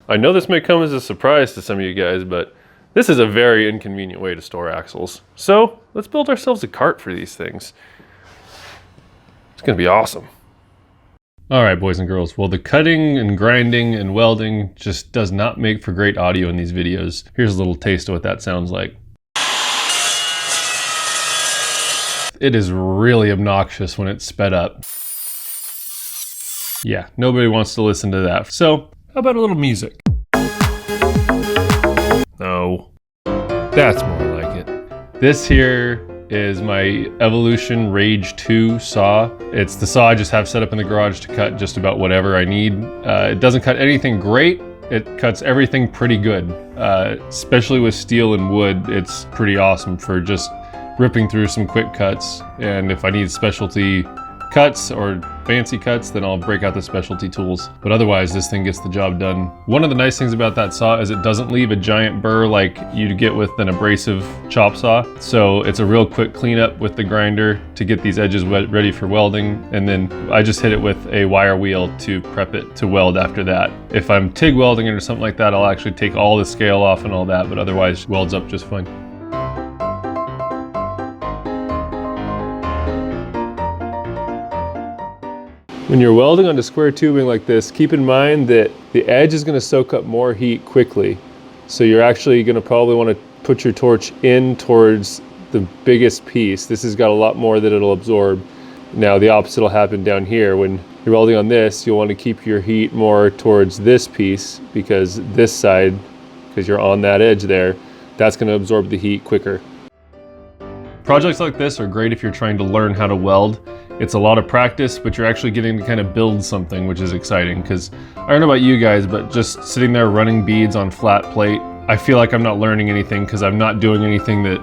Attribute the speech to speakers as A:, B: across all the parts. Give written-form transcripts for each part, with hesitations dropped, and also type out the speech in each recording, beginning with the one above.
A: I know this may come as a surprise to some of you guys, but this is a very inconvenient way to store axles. So let's build ourselves a cart for these things. It's gonna be awesome. All right, boys and girls. Well, the cutting and grinding and welding just does not make for great audio in these videos. Here's a little taste of what that sounds like. It is really obnoxious when it's sped up. Yeah, nobody wants to listen to that. So, how about a little music? No, that's more like it. This here is my Evolution Rage 2 saw. It's the saw I just have set up in the garage to cut just about whatever I need. It doesn't cut anything great. It cuts everything pretty good. Especially with steel and wood, it's pretty awesome for just ripping through some quick cuts. And if I need specialty cuts or fancy cuts, then I'll break out the specialty tools. But otherwise, this thing gets the job done. One of the nice things about that saw is it doesn't leave a giant burr like you'd get with an abrasive chop saw. So it's a real quick cleanup with the grinder to get these edges ready for welding. And then I just hit it with a wire wheel to prep it to weld after that. If I'm TIG welding it or something like that, I'll actually take all the scale off and all that, but otherwise welds up just fine. When you're welding onto square tubing like this, keep in mind that the edge is going to soak up more heat quickly. So you're actually going to probably want to put your torch in towards the biggest piece. This has got a lot more that it'll absorb. Now the opposite will happen down here. When you're welding on this, you'll want to keep your heat more towards this piece, because this side, because you're on that edge there, that's going to absorb the heat quicker. Projects like this are great if you're trying to learn how to weld. It's a lot of practice, but you're actually getting to kind of build something, which is exciting. Because I don't know about you guys, but just sitting there running beads on flat plate, I feel like I'm not learning anything because I'm not doing anything that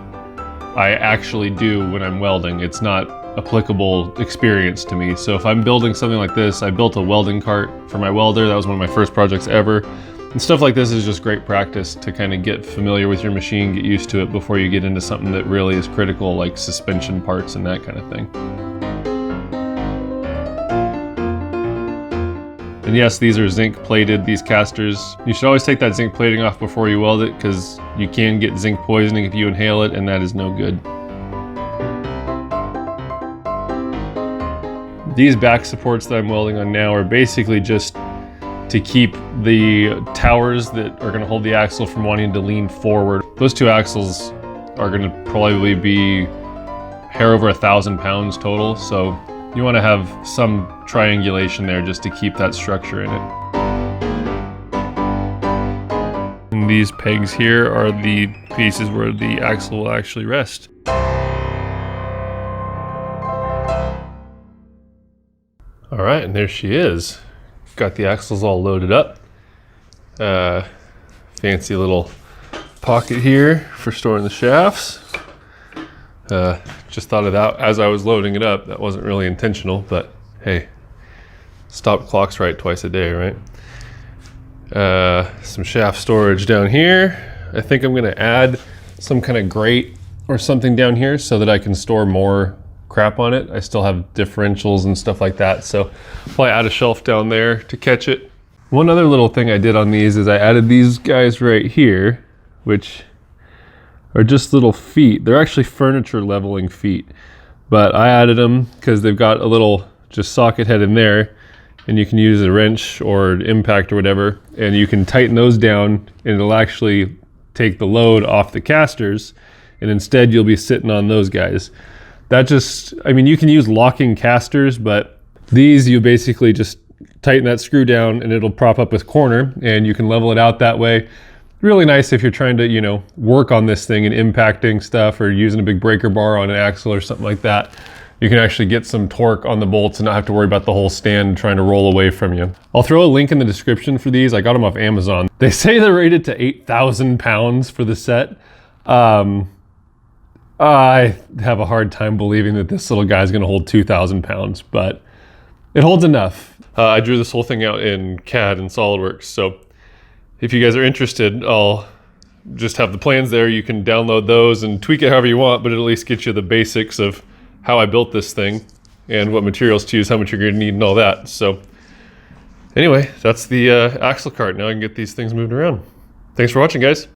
A: I actually do when I'm welding. It's not applicable experience to me. So if I'm building something like this, I built a welding cart for my welder. That was one of my first projects ever. And stuff like this is just great practice to kind of get familiar with your machine, get used to it before you get into something that really is critical, like suspension parts and that kind of thing. And yes, these are zinc plated, these casters. You should always take that zinc plating off before you weld it, because you can get zinc poisoning if you inhale it, and that is no good. These back supports that I'm welding on now are basically just to keep the towers that are going to hold the axle from wanting to lean forward. Those two axles are going to probably be hair over 1,000 pounds total, so you want to have some triangulation there just to keep that structure in it. And these pegs here are the pieces where the axle will actually rest. All right, and there she is. Got the axles all loaded up. Fancy little pocket here for storing the shafts. Just thought of that as I was loading it up. That wasn't really intentional, but hey, stop clocks right twice a day, right? Some shaft storage down here. I think I'm gonna add some kind of grate or something down here so that I can store more crap on it. I still have differentials and stuff like that, so probably add a shelf down there to catch it. One other little thing I did on these is I added these guys right here, which are just little feet. They're actually furniture leveling feet, but I added them because they've got a little just socket head in there, and you can use a wrench or an impact or whatever, and you can tighten those down and it'll actually take the load off the casters, and instead you'll be sitting on those guys. That just, I mean, you can use locking casters, but these you basically just tighten that screw down and it'll prop up with corner, and you can level it out that way. Really nice if you're trying to, you know, work on this thing and impacting stuff or using a big breaker bar on an axle or something like that. You can actually get some torque on the bolts and not have to worry about the whole stand trying to roll away from you. I'll throw a link in the description for these. I got them off Amazon. They say they're rated to 8,000 pounds for the set. I have a hard time believing that this little guy's gonna hold 2,000 pounds, but it holds enough. I drew this whole thing out in CAD and SolidWorks, so if you guys are interested, I'll just have the plans there. You can download those and tweak it however you want, but it'll at least get you the basics of how I built this thing and what materials to use, how much you're gonna need and all that. So Anyway, that's the axle cart. Now I can get these things moved around. Thanks for watching, guys.